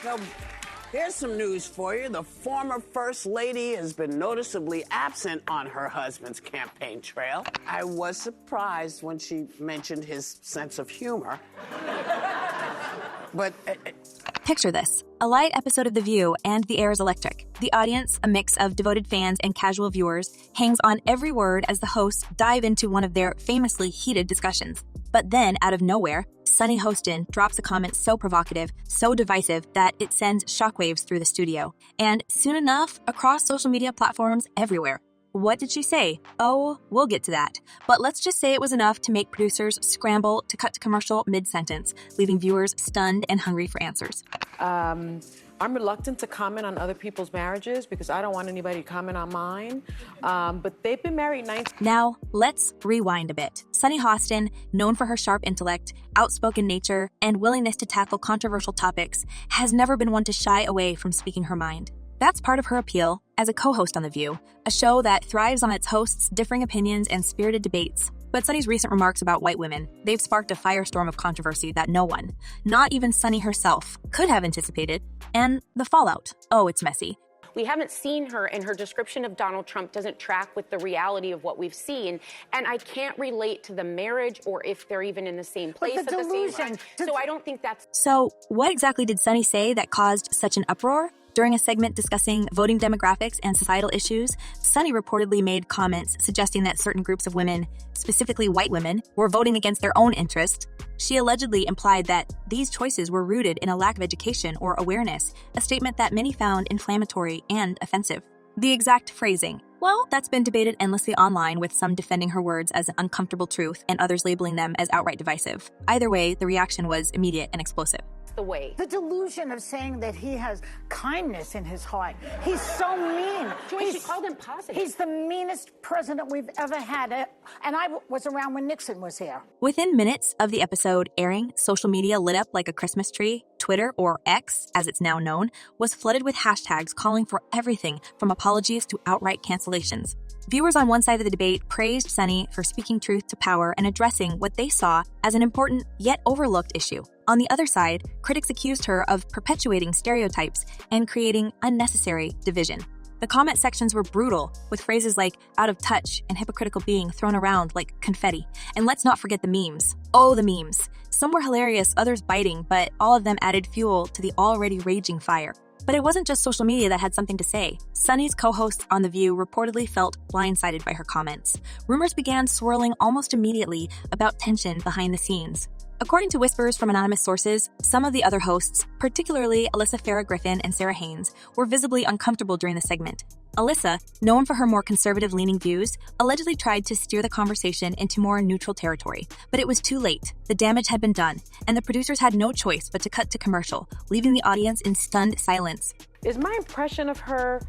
So, here's some news for you. The former First Lady has been noticeably absent on her husband's campaign trail. I was surprised when she mentioned his sense of humor. But... Picture this. A light episode of The View and The Air is Electric. The audience, a mix of devoted fans and casual viewers, hangs on every word as the hosts dive into one of their famously heated discussions. But then, out of nowhere, Sunny Hostin drops a comment so provocative, so divisive, that it sends shockwaves through the studio. And soon enough, across social media platforms everywhere. What did she say? Oh, we'll get to that. But let's just say it was enough to make producers scramble to cut to commercial mid-sentence, leaving viewers stunned and hungry for answers. I'm reluctant to comment on other people's marriages because I don't want anybody to comment on mine. But they've been married 19... Now, let's rewind a bit. Sunny Hostin, known for her sharp intellect, outspoken nature, and willingness to tackle controversial topics, has never been one to shy away from speaking her mind. That's part of her appeal as a co-host on The View, a show that thrives on its hosts' differing opinions and spirited debates. But Sunny's recent remarks about white women, they've sparked a firestorm of controversy that no one, not even Sunny herself, could have anticipated. And the fallout, oh, it's messy. We haven't seen her, and her description of Donald Trump doesn't track with the reality of what we've seen. And I can't relate to the marriage or if they're even in the same place at the same time. So I don't think that's... So what exactly did Sunny say that caused such an uproar? During a segment discussing voting demographics and societal issues, Sunny reportedly made comments suggesting that certain groups of women, specifically white women, were voting against their own interests. She allegedly implied that these choices were rooted in a lack of education or awareness, a statement that many found inflammatory and offensive. The exact phrasing, well, that's been debated endlessly online, with some defending her words as an uncomfortable truth and others labeling them as outright divisive. Either way, the reaction was immediate and explosive. The way. The delusion of saying that he has kindness in his heart. He's so mean. Joyce, she called him positive. He's the meanest president we've ever had. And I was around when Nixon was here. Within minutes of the episode airing, social media lit up like a Christmas tree. Twitter, or X, as it's now known, was flooded with hashtags calling for everything from apologies to outright cancellations. Viewers on one side of the debate praised Sunny for speaking truth to power and addressing what they saw as an important yet overlooked issue. On the other side, critics accused her of perpetuating stereotypes and creating unnecessary division. The comment sections were brutal, with phrases like out of touch and hypocritical being thrown around like confetti. And let's not forget the memes. Oh, the memes. Some were hilarious, others biting, but all of them added fuel to the already raging fire. But it wasn't just social media that had something to say. Sunny's co-host on The View reportedly felt blindsided by her comments. Rumors began swirling almost immediately about tension behind the scenes. According to whispers from anonymous sources, some of the other hosts, particularly Alyssa Farah Griffin and Sarah Haynes, were visibly uncomfortable during the segment. Alyssa, known for her more conservative-leaning views, allegedly tried to steer the conversation into more neutral territory. But it was too late. The damage had been done, and the producers had no choice but to cut to commercial, leaving the audience in stunned silence. Is my impression of her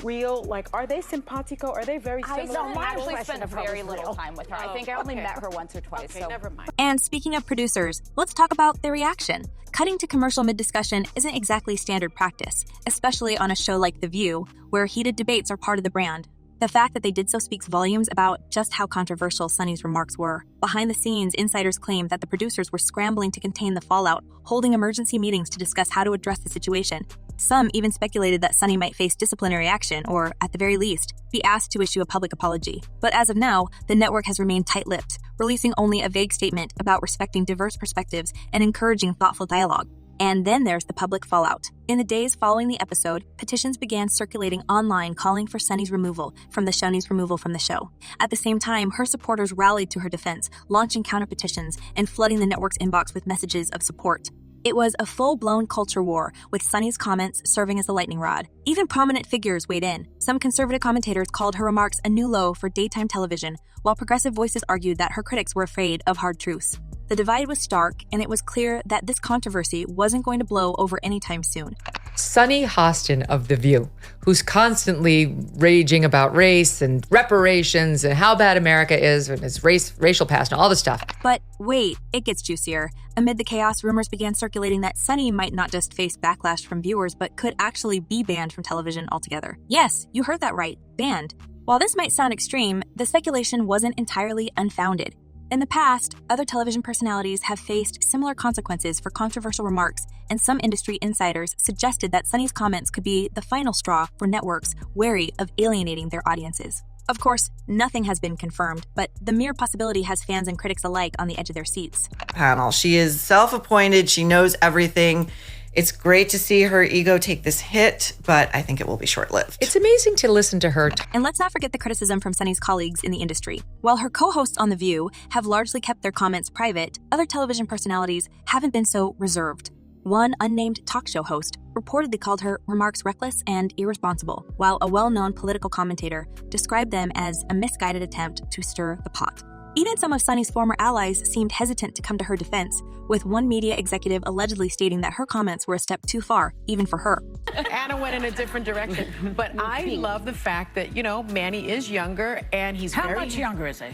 real? Like, are they simpatico? Are they very similar? I actually spent very little time with her. I think I only met her once or twice. Okay, so never mind. And speaking of producers, let's talk about their reaction. Cutting to commercial mid-discussion isn't exactly standard practice, especially on a show like The View, where heated debates are part of the brand. The fact that they did so speaks volumes about just how controversial Sunny's remarks were. Behind the scenes, insiders claim that the producers were scrambling to contain the fallout, holding emergency meetings to discuss how to address the situation. Some even speculated that Sunny might face disciplinary action or, at the very least, be asked to issue a public apology. But as of now, the network has remained tight-lipped, releasing only a vague statement about respecting diverse perspectives and encouraging thoughtful dialogue. And then there's the public fallout. In the days following the episode, petitions began circulating online calling for Sunny's removal from the show. At the same time, her supporters rallied to her defense, launching counter-petitions and flooding the network's inbox with messages of support. It was a full-blown culture war, with Sunny's comments serving as a lightning rod. Even prominent figures weighed in. Some conservative commentators called her remarks a new low for daytime television, while progressive voices argued that her critics were afraid of hard truths. The divide was stark, and it was clear that this controversy wasn't going to blow over anytime soon. Sunny Hostin of The View, who's constantly raging about race and reparations and how bad America is and its racial past and all this stuff. But wait, it gets juicier. Amid the chaos, rumors began circulating that Sunny might not just face backlash from viewers, but could actually be banned from television altogether. Yes, you heard that right, banned. While this might sound extreme, the speculation wasn't entirely unfounded. In the past, other television personalities have faced similar consequences for controversial remarks, and some industry insiders suggested that Sunny's comments could be the final straw for networks wary of alienating their audiences. Of course, nothing has been confirmed, but the mere possibility has fans and critics alike on the edge of their seats. Panel. She is self-appointed. She knows everything. It's great to see her ego take this hit, but I think it will be short-lived. It's amazing to listen to her. And let's not forget the criticism from Sunny's colleagues in the industry. While her co-hosts on The View have largely kept their comments private, other television personalities haven't been so reserved. One unnamed talk show host reportedly called her remarks reckless and irresponsible, while a well-known political commentator described them as a misguided attempt to stir the pot. Even some of Sunny's former allies seemed hesitant to come to her defense, with one media executive allegedly stating that her comments were a step too far, even for her. Anna went in a different direction. But I love the fact that, Manny is younger and he's How very... much younger is he?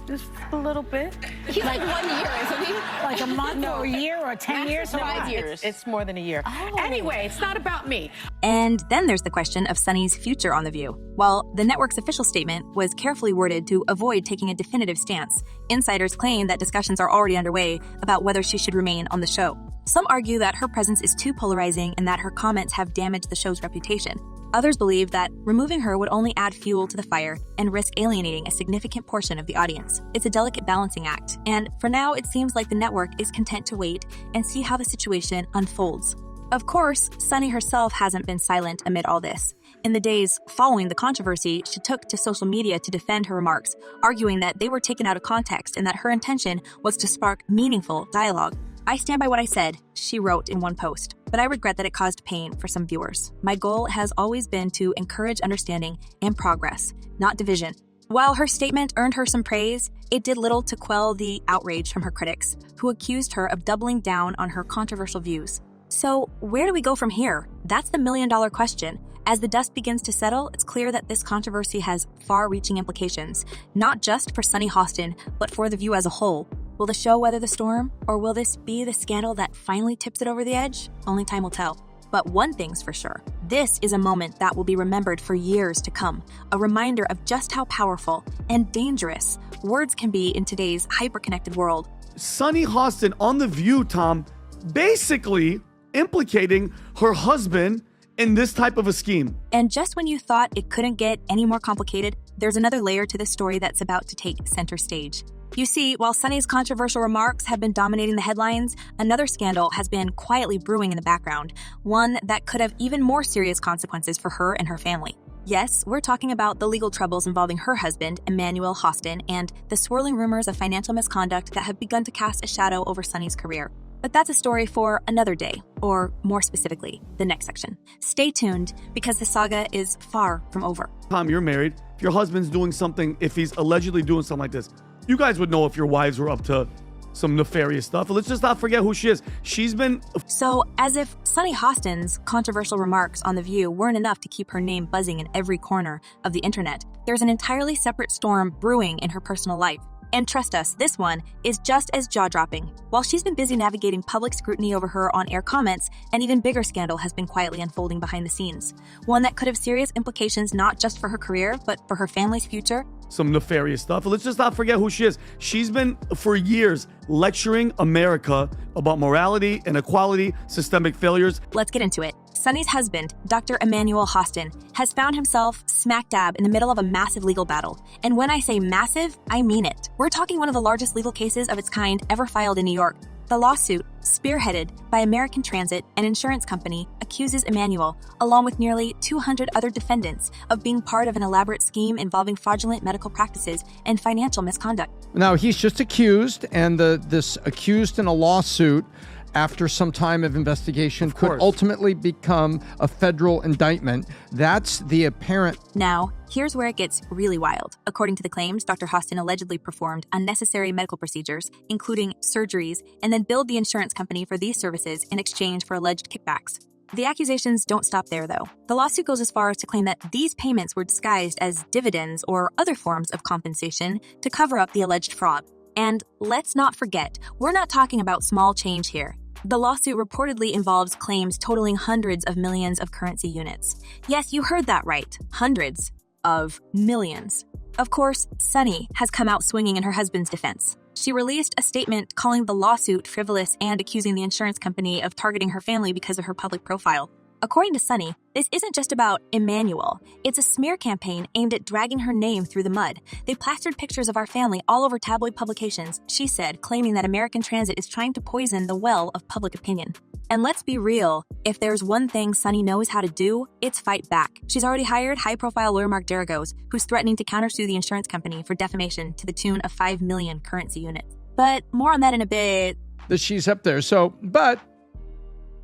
Just a little bit. He's like 1 year, isn't he? Like a month or a year or 10 years? Or 5 what? years. It's more than a year. Oh. Anyway, it's not about me. And then there's the question of Sunny's future on The View. While the network's official statement was carefully worded to avoid taking a definitive stance, insiders claim that discussions are already underway about whether she should remain on the show. Some argue that her presence is too polarizing and that her comments have damaged the show's reputation. Others believe that removing her would only add fuel to the fire and risk alienating a significant portion of the audience. It's a delicate balancing act, and for now it seems like the network is content to wait and see how the situation unfolds. Of course, Sunny herself hasn't been silent amid all this. In the days following the controversy, she took to social media to defend her remarks, arguing that they were taken out of context and that her intention was to spark meaningful dialogue. I stand by what I said, she wrote in one post, but I regret that it caused pain for some viewers. My goal has always been to encourage understanding and progress, not division. While her statement earned her some praise, it did little to quell the outrage from her critics, who accused her of doubling down on her controversial views. So, where do we go from here? That's the million-dollar question. As the dust begins to settle, it's clear that this controversy has far-reaching implications, not just for Sunny Hostin, but for The View as a whole. Will the show weather the storm, or will this be the scandal that finally tips it over the edge? Only time will tell. But one thing's for sure, this is a moment that will be remembered for years to come, a reminder of just how powerful and dangerous words can be in today's hyper-connected world. Sunny Hostin on The View, Tom, basically implicating her husband in this type of a scheme. And just when you thought it couldn't get any more complicated, there's another layer to this story that's about to take center stage. You see, while Sunny's controversial remarks have been dominating the headlines, another scandal has been quietly brewing in the background, one that could have even more serious consequences for her and her family. Yes, we're talking about the legal troubles involving her husband, Emmanuel Hostin, and the swirling rumors of financial misconduct that have begun to cast a shadow over Sunny's career. But that's a story for another day, or more specifically, the next section. Stay tuned, because the saga is far from over. Tom, you're married. If your husband's doing something, if he's allegedly doing something like this, you guys would know if your wives were up to some nefarious stuff. Let's just not forget who she is. She's been... So, as if Sunny Hostin's controversial remarks on The View weren't enough to keep her name buzzing in every corner of the internet, there's an entirely separate storm brewing in her personal life. And trust us, this one is just as jaw-dropping. While she's been busy navigating public scrutiny over her on-air comments, an even bigger scandal has been quietly unfolding behind the scenes. One that could have serious implications not just for her career, but for her family's future. Some nefarious stuff. Let's just not forget who she is. She's been, for years, lecturing America about morality, inequality, systemic failures. Let's get into it. Sunny's husband, Dr. Emmanuel Hostin, has found himself smack dab in the middle of a massive legal battle. And when I say massive, I mean it. We're talking one of the largest legal cases of its kind ever filed in New York. The lawsuit, spearheaded by American Transit, an insurance company, accuses Emmanuel, along with nearly 200 other defendants, of being part of an elaborate scheme involving fraudulent medical practices and financial misconduct. Now, he's just accused, and this accused in a lawsuit after some time of investigation could ultimately become a federal indictment. That's the apparent... Now, here's where it gets really wild. According to the claims, Dr. Hostin allegedly performed unnecessary medical procedures, including surgeries, and then billed the insurance company for these services in exchange for alleged kickbacks. The accusations don't stop there, though. The lawsuit goes as far as to claim that these payments were disguised as dividends or other forms of compensation to cover up the alleged fraud. And let's not forget, we're not talking about small change here. The lawsuit reportedly involves claims totaling hundreds of millions of currency units. Yes, you heard that right. Hundreds of millions. Of course, Sunny has come out swinging in her husband's defense. She released a statement calling the lawsuit frivolous and accusing the insurance company of targeting her family because of her public profile. According to Sunny, this isn't just about Emmanuel. It's a smear campaign aimed at dragging her name through the mud. They plastered pictures of our family all over tabloid publications, she said, claiming that American Transit is trying to poison the well of public opinion. And let's be real, if there's one thing Sunny knows how to do, it's fight back. She's already hired high-profile lawyer Mark Daragos, who's threatening to countersue the insurance company for defamation to the tune of 5 million currency units. But more on that in a bit. That she's up there. But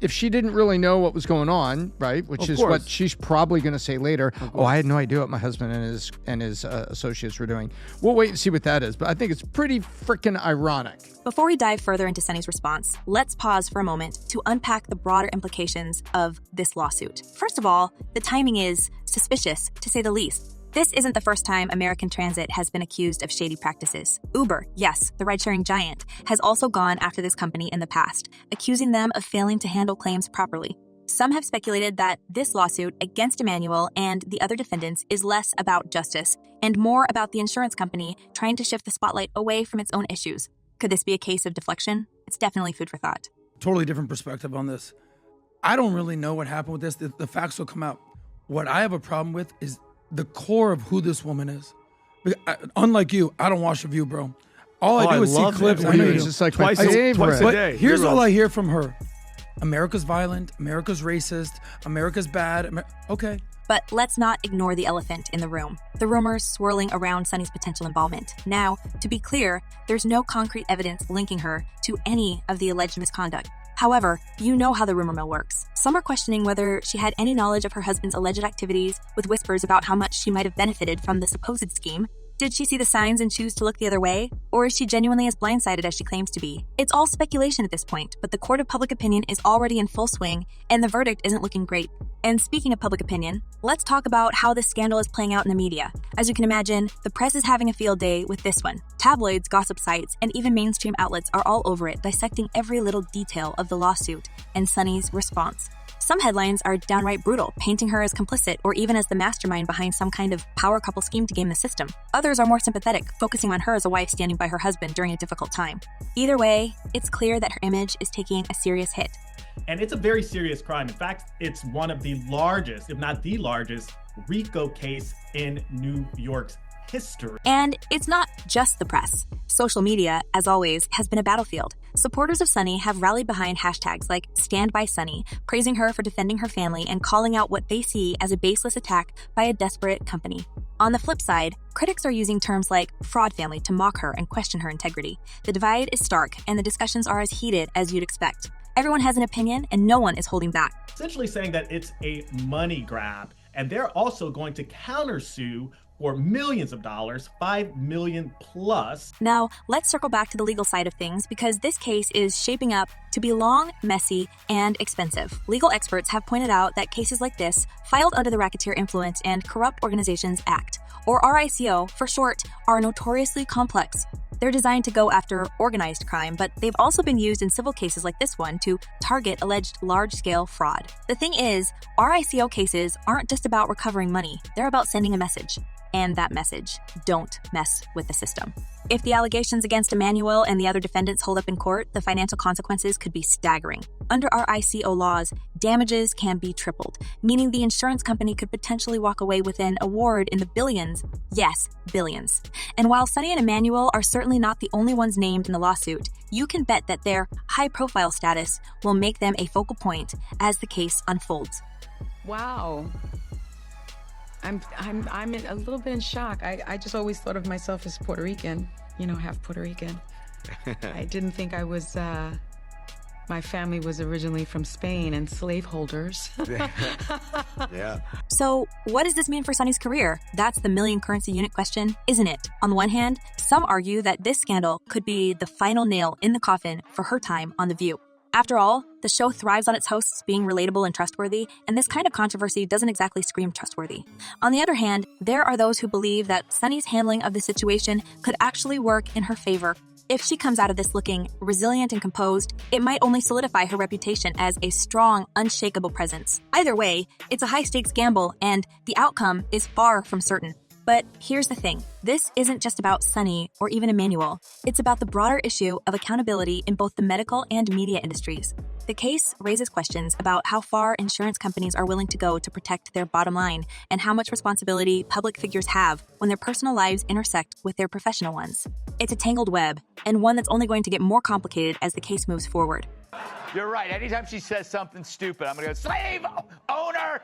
if she didn't really know what was going on, right, which is what she's probably going to say later, I had no idea what my husband and his associates were doing. We'll wait and see what that is, but I think it's pretty freaking ironic. Before we dive further into Sunny's response, let's pause for a moment to unpack the broader implications of this lawsuit. First of all, the timing is suspicious, to say the least. This isn't the first time American Transit has been accused of shady practices. Uber, yes, the ride-sharing giant, has also gone after this company in the past, accusing them of failing to handle claims properly. Some have speculated that this lawsuit against Emmanuel and the other defendants is less about justice and more about the insurance company trying to shift the spotlight away from its own issues. Could this be a case of deflection? It's definitely food for thought. Totally different perspective on this. I don't really know what happened with this. The facts will come out. What I have a problem with is the core of who this woman is. Unlike you, I don't watch The View, bro. All I do is see clips. I know It's just like twice a day. But here's all I hear from her. America's violent. America's racist. America's bad. Okay. But let's not ignore the elephant in the room, the rumors swirling around Sunny's potential involvement. Now, to be clear, there's no concrete evidence linking her to any of the alleged misconduct. However, you know how the rumor mill works. Some are questioning whether she had any knowledge of her husband's alleged activities, with whispers about how much she might have benefited from the supposed scheme. Did she see the signs and choose to look the other way? Or is she genuinely as blindsided as she claims to be? It's all speculation at this point, but the court of public opinion is already in full swing, and the verdict isn't looking great. And speaking of public opinion, let's talk about how this scandal is playing out in the media. As you can imagine, the press is having a field day with this one. Tabloids, gossip sites, and even mainstream outlets are all over it, dissecting every little detail of the lawsuit and Sunny's response. Some headlines are downright brutal, painting her as complicit or even as the mastermind behind some kind of power couple scheme to game the system. Others are more sympathetic, focusing on her as a wife standing by her husband during a difficult time. Either way, it's clear that her image is taking a serious hit. And it's a very serious crime. In fact, it's one of the largest, if not the largest, RICO case in New York's history. And it's not just the press. Social media, as always, has been a battlefield. Supporters of Sunny have rallied behind hashtags like #StandBySunny, praising her for defending her family and calling out what they see as a baseless attack by a desperate company. On the flip side, critics are using terms like fraud family to mock her and question her integrity. The divide is stark, and the discussions are as heated as you'd expect. Everyone has an opinion, and no one is holding back. Essentially saying that it's a money grab, and they're also going to countersue for millions of dollars, 5 million plus. Now, let's circle back to the legal side of things because this case is shaping up to be long, messy, and expensive. Legal experts have pointed out that cases like this, filed under the Racketeer Influence and Corrupt Organizations Act, or RICO for short, are notoriously complex. They're designed to go after organized crime, but they've also been used in civil cases like this one to target alleged large-scale fraud. The thing is, RICO cases aren't just about recovering money, they're about sending a message. And that message, don't mess with the system. If the allegations against Emmanuel and the other defendants hold up in court, the financial consequences could be staggering. Under RICO laws, damages can be tripled, meaning the insurance company could potentially walk away with an award in the billions. Yes, billions. And while Sunny and Emmanuel are certainly not the only ones named in the lawsuit, you can bet that their high-profile status will make them a focal point as the case unfolds. Wow. I'm a little bit in shock. I just always thought of myself as Puerto Rican, half Puerto Rican. I didn't think I was, my family was originally from Spain and slaveholders. Yeah. So what does this mean for Sunny's career? That's the million currency unit question, isn't it? On the one hand, some argue that this scandal could be the final nail in the coffin for her time on The View. After all, the show thrives on its hosts being relatable and trustworthy, and this kind of controversy doesn't exactly scream trustworthy. On the other hand, there are those who believe that Sunny's handling of the situation could actually work in her favor. If she comes out of this looking resilient and composed, it might only solidify her reputation as a strong, unshakable presence. Either way, it's a high-stakes gamble, and the outcome is far from certain. But here's the thing. This isn't just about Sunny or even Emmanuel. It's about the broader issue of accountability in both the medical and media industries. The case raises questions about how far insurance companies are willing to go to protect their bottom line and how much responsibility public figures have when their personal lives intersect with their professional ones. It's a tangled web, and one that's only going to get more complicated as the case moves forward. You're right. Anytime she says something stupid, I'm going to go, slave owner!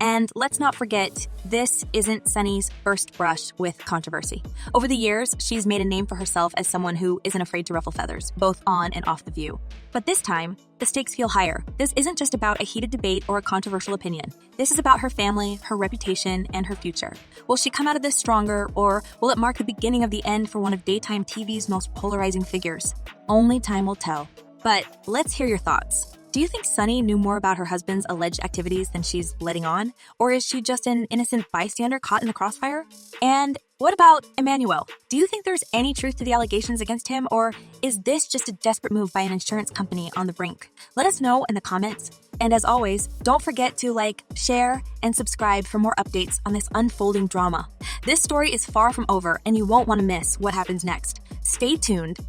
And let's not forget, this isn't Sunny's first brush with controversy. Over the years, she's made a name for herself as someone who isn't afraid to ruffle feathers, both on and off The View. But this time, the stakes feel higher. This isn't just about a heated debate or a controversial opinion. This is about her family, her reputation, and her future. Will she come out of this stronger, or will it mark the beginning of the end for one of daytime TV's most polarizing figures? Only time will tell. But let's hear your thoughts. Do you think Sunny knew more about her husband's alleged activities than she's letting on? Or is she just an innocent bystander caught in the crossfire? And what about Emmanuel? Do you think there's any truth to the allegations against him? Or is this just a desperate move by an insurance company on the brink? Let us know in the comments. And as always, don't forget to like, share, and subscribe for more updates on this unfolding drama. This story is far from over, and you won't want to miss what happens next. Stay tuned.